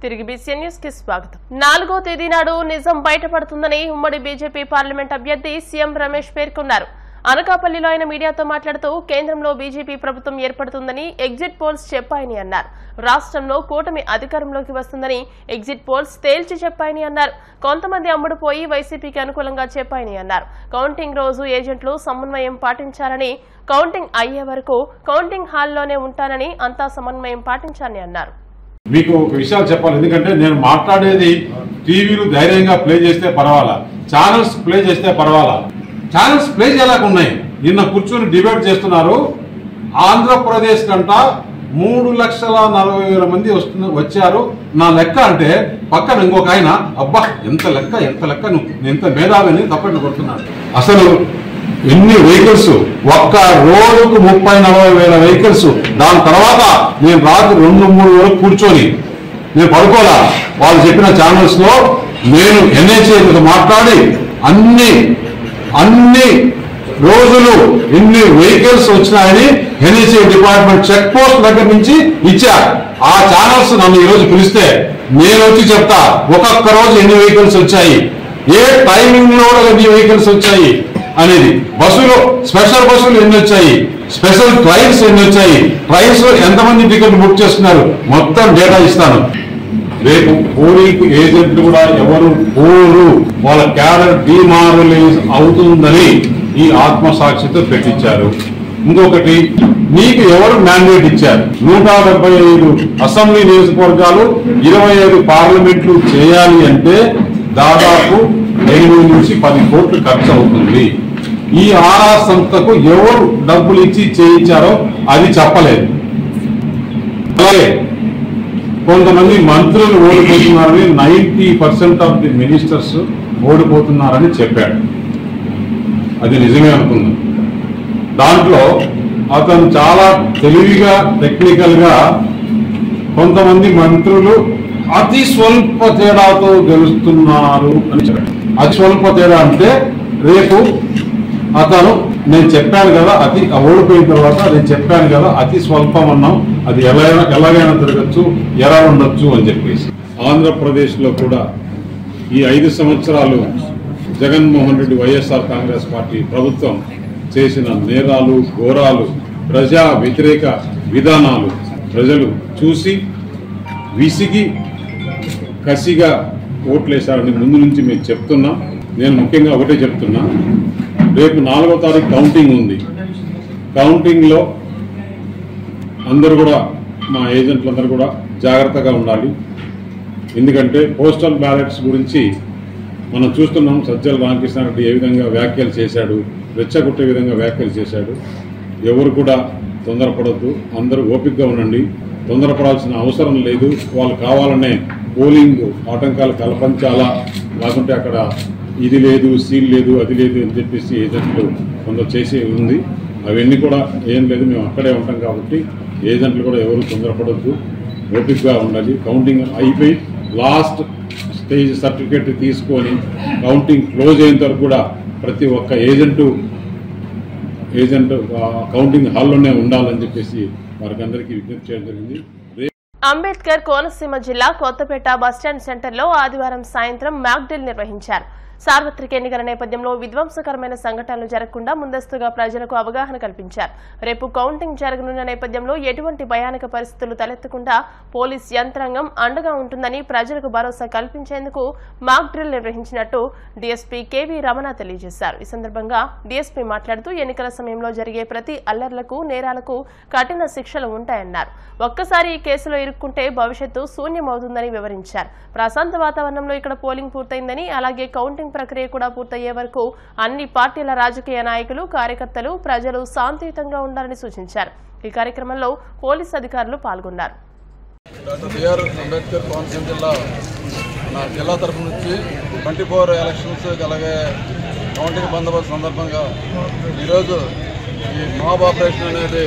తిరిగి BCN news కి స్వాగతం. 4వ తేదీ నాడు నిజం బయటపడుతుందని ఉమ్మడి బీజేపీ పార్లమెంట్ అభ్యర్థి సీఎం రమేష్ పేర్కొన్నారు. అనకాపల్లిలో ఆయన మీడియాతో మాట్లాడుతూ కేంద్రంలో బీజేపీ ప్రభుత్వం ఏర్పడుతుందని ఎగ్జిట్ పోల్స్ చెప్పాయని అన్నారు. రాష్ట్రంలో కూటమి అధికారంలోకి వస్తుందని ఎగ్జిట్ పోల్స్ తేల్చి చెప్పాయని అన్నారు. కొంతమంది అమ్ముడుపోయి వైసీపీకి అనుకూలంగా చెప్పాయని అన్నారు. కౌంటింగ్ రోజు ఏజెంట్లు సమన్వయం పాటించాలని, కౌంటింగ్ అయ్యే వరకు కౌంటింగ్ హాల్లోనే ఉంటానని అంతా సమన్వయం పాటించాలని అన్నారు. మీకు ఒక విషయాలు చెప్పాలి, ఎందుకంటే నేను మాట్లాడేది టీవీలు ధైర్యంగా ప్లే చేస్తే పర్వాలా, ఛానల్స్ ప్లే చేస్తే పర్వాలా. ఛానల్స్ ప్లే చేయలేకున్నాయి. నిన్న కూర్చొని డిబేట్ చేస్తున్నారు. ఆంధ్రప్రదేశ్ కంట 3,40,000 మంది వచ్చారు నా లెక్క అంటే, పక్కన ఇంకొక ఆయన అబ్బా ఎంత లెక్క నువ్వు ఎంత మేధావిని తప్పని కొడుతున్నాడు. అసలు ఎన్ని వెహికల్స్, ఒక్క రోజుకు 30-40 వేల వెహికల్స్. దాని తర్వాత నేను రాత్రి 2-3 వరకు కూర్చొని నేను పడుకోలా. వాళ్ళు చెప్పిన ఛానల్స్ లో నేను ఎన్హెచ్ఏతో మాట్లాడి అన్ని రోజులు ఎన్ని వెహికల్స్ వచ్చినాయని ఎన్హెచ్ఏ డిపార్ట్మెంట్ చెక్ పోస్ట్ దగ్గర నుంచి ఇచ్చా. ఆ ఛానల్స్ నన్ను ఈరోజు పిలిస్తే నేను వచ్చి చెప్తా ఒక్కొక్క రోజు ఎన్ని వెహికల్స్ వచ్చాయి, ఏ టైమింగ్ లో ఎన్ని వెహికల్స్ వచ్చాయి అనేది. బస్సులు, స్పెషల్ బస్సులు ఎన్ని వచ్చాయి, స్పెషల్ ట్రైన్స్ ఎన్ని వచ్చాయి, ట్రైన్స్ లో ఎంతమంది టికెట్ బుక్ చేస్తున్నారు, మొత్తం డేటా ఇస్తాను. రేపు పోలింగ్ ఏజెంట్లు కూడా ఎవరు పోరు, వాళ్ళ క్యాడర్ డిమారలైజ్ అవుతుందని ఈ ఆత్మసాక్షితో పెట్టించారు. ఇంకొకటి, నీకు ఎవరు మ్యాండేట్ ఇచ్చారు? 175 అసెంబ్లీ నియోజకవర్గాలు, 25 పార్లమెంట్లు చేయాలి అంటే దాదాపు 8 నుంచి 10 కోట్లు ఖర్చు అవుతుంది. ఈ ఆరా సంస్థకు ఎవరు డబ్బులు ఇచ్చి చేయించారో అది చెప్పలేదు. అలాగే కొంతమంది మంత్రులు ఓడిపోతున్నారని, 90% ఆఫ్ ది మినిస్టర్స్ ఓడిపోతున్నారని చెప్పాడు. అది నిజమే అనుకుందాం. దాంట్లో అతను చాలా తెలివిగా, టెక్నికల్ గా కొంతమంది మంత్రులు అతి స్వల్ప తేడాతో గెలుస్తున్నారు అని చెప్పాడు. అతి స్వల్ప తేడా అంటే రేపు అతను నేను చెప్పాను కదా, ఓడిపోయిన తర్వాత నేను చెప్పాను కదా అతి స్వల్పం అన్నాం, అది ఎలాగైనా తిరగచ్చు, ఎలా ఉండొచ్చు అని చెప్పేసి. ఆంధ్రప్రదేశ్ లో కూడా ఈ 5 సంవత్సరాలు జగన్మోహన్ రెడ్డి వైఎస్ఆర్ కాంగ్రెస్ పార్టీ ప్రభుత్వం చేసిన నేరాలు, ఘోరాలు, ప్రజా వ్యతిరేక విధానాలు ప్రజలు చూసి విసిగి కసిగా ఓట్లేశారని ముందు నుంచి మేము చెప్తున్నాం. నేను ముఖ్యంగా ఒకటే చెప్తున్నా, రేపు 4వ తారీఖు కౌంటింగ్ ఉంది. కౌంటింగ్లో అందరూ కూడా, మా ఏజెంట్లందరూ కూడా జాగ్రత్తగా ఉండాలి. ఎందుకంటే పోస్టల్ బ్యాలెట్స్ గురించి మనం చూస్తున్నాం. సజ్జల రామకృష్ణారెడ్డి ఏ విధంగా వ్యాఖ్యలు చేశాడు, రెచ్చగొట్టే విధంగా వ్యాఖ్యలు చేశాడు. ఎవరు కూడా తొందరపడద్దు, అందరూ ఓపికగా ఉండండి. తొందరపడాల్సిన అవసరం లేదు. వాళ్ళు కావాలనే పోలింగ్ ఆటంకాలు కల్పించాలా, లేకుంటే అక్కడ ఇది లేదు, సీల్ లేదు, అది లేదు అని చెప్పేసి ఏజెంట్లు కొందరు చేసి ఉంది. అవన్నీ కూడా ఏం లేదు, మేము అక్కడే ఉంటాం కాబట్టి ఏజెంట్లు కూడా ఎవరు తొందరపడద్దు, ఓపికగా ఉండాలి. కౌంటింగ్ అయిపోయి లాస్ట్ స్టేజ్ సర్టిఫికేట్ తీసుకొని కౌంటింగ్ క్లోజ్ అయిన వరకు కూడా ప్రతి ఒక్క ఏజెంట్ కౌంటింగ్ హాల్లోనే ఉండాలని చెప్పేసి వారికి అందరికీ విజ్ఞప్తి చేయడం జరిగింది. అంబేద్కర్ కోనసీమ జిల్లా కొత్తపేట బస్టాండ్ సెంటర్లో ఆదివారం సాయంత్రం మాక్ డ్రిల్ నిర్వహించారు. సార్వత్రిక ఎన్నికల నేపథ్యంలో విధ్వంసకరమైన సంఘటనలు జరగకుండా ముందస్తుగా ప్రజలకు అవగాహన కల్పించారు. రేపు కౌంటింగ్ జరగనున్న నేపథ్యంలో ఎటువంటి భయానక పరిస్థితులు తలెత్తకుండా పోలీస్ యంత్రాంగం అండగా ఉంటుందని ప్రజలకు భరోసా కల్పించేందుకు మాక్ డ్రిల్ నిర్వహించినట్టు డీఎస్పీ కేవీ రమణ తెలియజేశారు. ఈ సందర్భంగా డీఎస్పీ మాట్లాడుతూ ఎన్నికల సమయంలో జరిగే ప్రతి అల్లర్లకు, నేరాలకు కఠిన శిక్షలు ఉంటాయన్నారు. ఒక్కసారి ఈ కేసులో ఇరుక్కుంటే భవిష్యత్తు శూన్యమవుతుందని వివరించారు. ప్రశాంత వాతావరణంలో ఇక్కడ పోలింగ్ పూర్తయిందని, అలాగే కౌంటింగ్ ప్రక్రియ కూడా పూర్తయ్యే వరకు అన్ని పార్టీల రాజకీయ నాయకులు, కార్యకర్తలు, ప్రజలు శాంతియుతంగా ఉండాలని సూచించారు. ఈ కార్యక్రమంలో పోలీసు అధికారులు పాల్గొన్నారు. డాక్టర్ బిఆర్ అంబేద్కర్ కోనసీమ జిల్లా తరఫు నుంచి 24 ఎలక్షన్స్ అలాగే కౌంటింగ్ బందోబస్తు సందర్భంగా ఈరోజు ఈ మాబ్ ఆపరేషన్ అనేది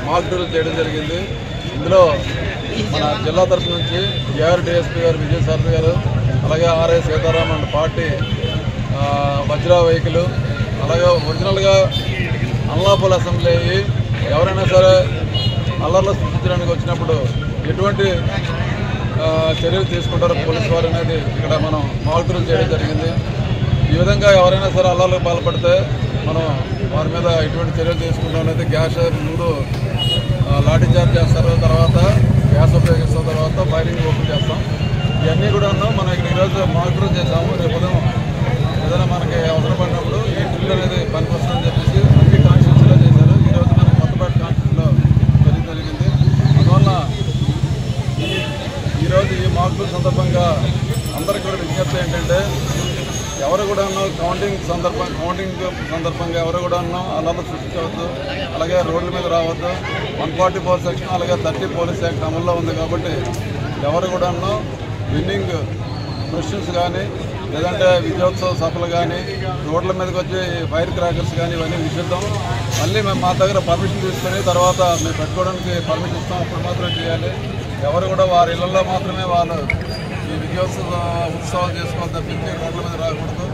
మాక్ డ్రిల్ చేయడం జరిగింది. ఇందులో మన జిల్లా తరఫు నుంచి ఏఆర్ డిఎస్పీ గారు, విజయసారథి గారు, అలాగే RI Sitaram and party Vajra vehicle, అలాగే ఒరిజినల్గా అల్లాపూల్ అసెంబ్లీ అయ్యి ఎవరైనా సరే అల్లర్లు సృష్టించడానికి వచ్చినప్పుడు ఎటువంటి చర్యలు తీసుకుంటారు పోలీసు వారు అనేది ఇక్కడ మనం మాక్ డ్రిల్ చేయడం జరిగింది. ఈ విధంగా ఎవరైనా సరే అల్లాలకు పాల్పడితే మనం వారి మీద ఎటువంటి చర్యలు తీసుకుంటాం అనేది గ్యాస్ ముందు లాఠీ చార్జ్ చేస్తారు, తర్వాత గ్యాస్ ఉపయోగిస్తాం, తర్వాత ఫైరింగ్ ఓపెన్ చేస్తాం. ఇవన్నీ కూడా మనం ఇక్కడ ఈరోజు మాక్ డ్రిల్ చేసాము. రేపు ఉదయం ఏదైనా మనకి అవసరం పడినప్పుడు ఈ డ్రిల్ అనేది పనికొస్తుందని చెప్పేసి అన్ని కాన్స్టిట్యూన్సీలో చేశారు. ఈరోజు మనకి కొత్తపేట కాన్స్టిట్యూన్సీలో జరిగింది. అందువల్ల ఈరోజు ఈ మాక్ డ్రిల్ సందర్భంగా అందరికీ కూడా విజ్ఞప్తి ఏంటంటే ఎవరు కూడా కౌంటింగ్ సందర్భంగా ఎవరు కూడా అల్లర్లు సృష్టించవద్దు, అలాగే రోడ్ల మీద రావద్దు. 144 సెక్షన్ అలాగే 30 పోలీస్ యాక్ట్ అమల్లో ఉంది కాబట్టి ఎవరు కూడా విన్నింగ్ క్వశ్చన్స్ కానీ లేదంటే విజయోత్సవ సభలు కానీ రోడ్ల మీదకి వచ్చి ఫైర్ క్రాకర్స్ కానీ ఇవన్నీ నిషిద్దాం. మళ్ళీ మేము మా దగ్గర పర్మిషన్ తీసుకొని తర్వాత మేము పెట్టుకోవడానికి పర్మిషన్ ఇస్తాం, అప్పుడు మాత్రమే చేయాలి. ఎవరు కూడా వారి ఇళ్లలో మాత్రమే వాళ్ళు ఈ విజయోత్సవ ఉత్సవాలు చేసుకోవాలి తప్పించి రోడ్ల మీద రాకూడదు.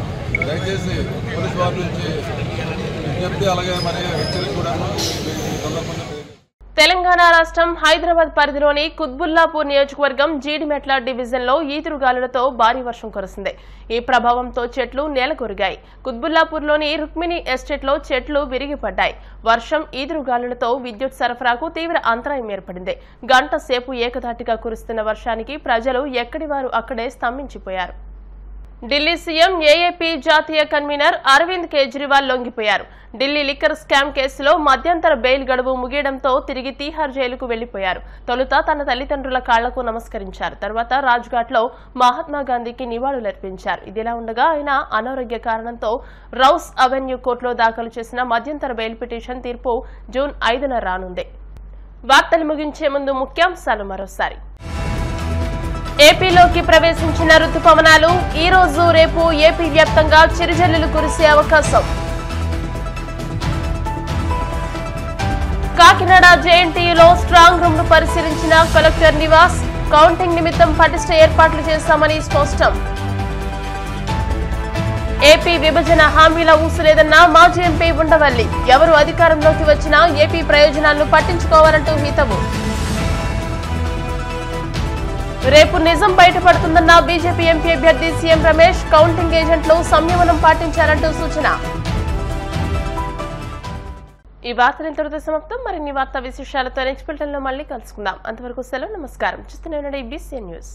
దయచేసి పోలీసు వారి నుంచి విజ్ఞప్తి అలాగే మరి హెచ్చరిక కూడా ఈ సందర్భంగా. తెలంగాణ రాష్ట్రం హైదరాబాద్ పరిధిలోని కుత్బుల్లాపూర్ నియోజకవర్గం జీడిమెట్ల డివిజన్లో ఈదురుగాలులతో భారీ వర్షం కురిసింది. ఈ ప్రభావంతో చెట్లు నేలకొరిగాయి. కుత్బుల్లాపూర్లోని రుక్మిణి ఎస్టేట్లో చెట్లు విరిగిపడ్డాయి. వర్షం ఈదురుగాలులతో విద్యుత్ సరఫరాకు తీవ్ర అంతరాయం ఏర్పడింది. గంట సేపు ఏకధాటిగా కురుస్తున్న వర్షానికి ప్రజలు ఎక్కడి వారు అక్కడే స్తంభించిపోయారు. ఢిల్లీ సీఎం ఏఏపీ జాతీయ కన్వీనర్ అరవింద్ కేజ్రీవాల్ లొంగిపోయారు. ఢిల్లీ లిక్కర్ స్కామ్ కేసులో మధ్యంతర బెయిల్ గడువు ముగియడంతో తిరిగి తీహార్ జైలుకు వెళ్లిపోయారు. తొలుత తన తల్లిదండ్రుల కాళ్లకు నమస్కరించారు. తర్వాత రాజ్ఘాట్లో మహాత్మాగాంధీకి నివాళులర్పించారు. ఇదిలా ఉండగా ఆయన అనారోగ్య కారణంతో రౌస్ అవెన్యూ కోర్టులో దాఖలు చేసిన మధ్యంతర బెయిల్ పిటిషన్ తీర్పు జూన్ 5న రానుంది. వార్తలు ముగించే ముందు ముఖ్యాంశాలు మరోసారి. ఏపీలోకి ప్రవేశించిన రుతుపవనాలు ఈ రోజు రేపు ఏపీ వ్యాప్తంగా చిరుజల్లులు కురిసే అవకాశం. కాకినాడ జేఎన్టీయూలో స్ట్రాంగ్ రూమ్ ను పరిశీలించిన కలెక్టర్ నివాస్. కౌంటింగ్ నిమిత్తం పటిష్ట ఏర్పాట్లు చేశామని స్పష్టం. ఏపీ విభజన హామీల ఊసులేదన్న మాజీ ఎంపీ ఉండవల్లి. ఎవరు అధికారంలోకి వచ్చినా ఏపీ ప్రయోజనాలను పట్టించుకోవాలంటూ హితవు. రేపు నిజం బయటపడుతుందన్న బీజేపీ ఎంపీ అభ్యర్థి సీఎం రమేష్. కౌంటింగ్ ఏజెంట్లు సంయమనం పాటించాలంటూ సూచన. ఈ వార్తలు ఇంతటితో సమాప్తం. మరిన్ని వార్తా విశేషాలతో నెక్స్ట్ బులెటిన్ లో మళ్ళీ కలుసుకుందాం. అంతవరకు సెలవు, నమస్కారం. చూస్తూనే ఉండండి BCN న్యూస్.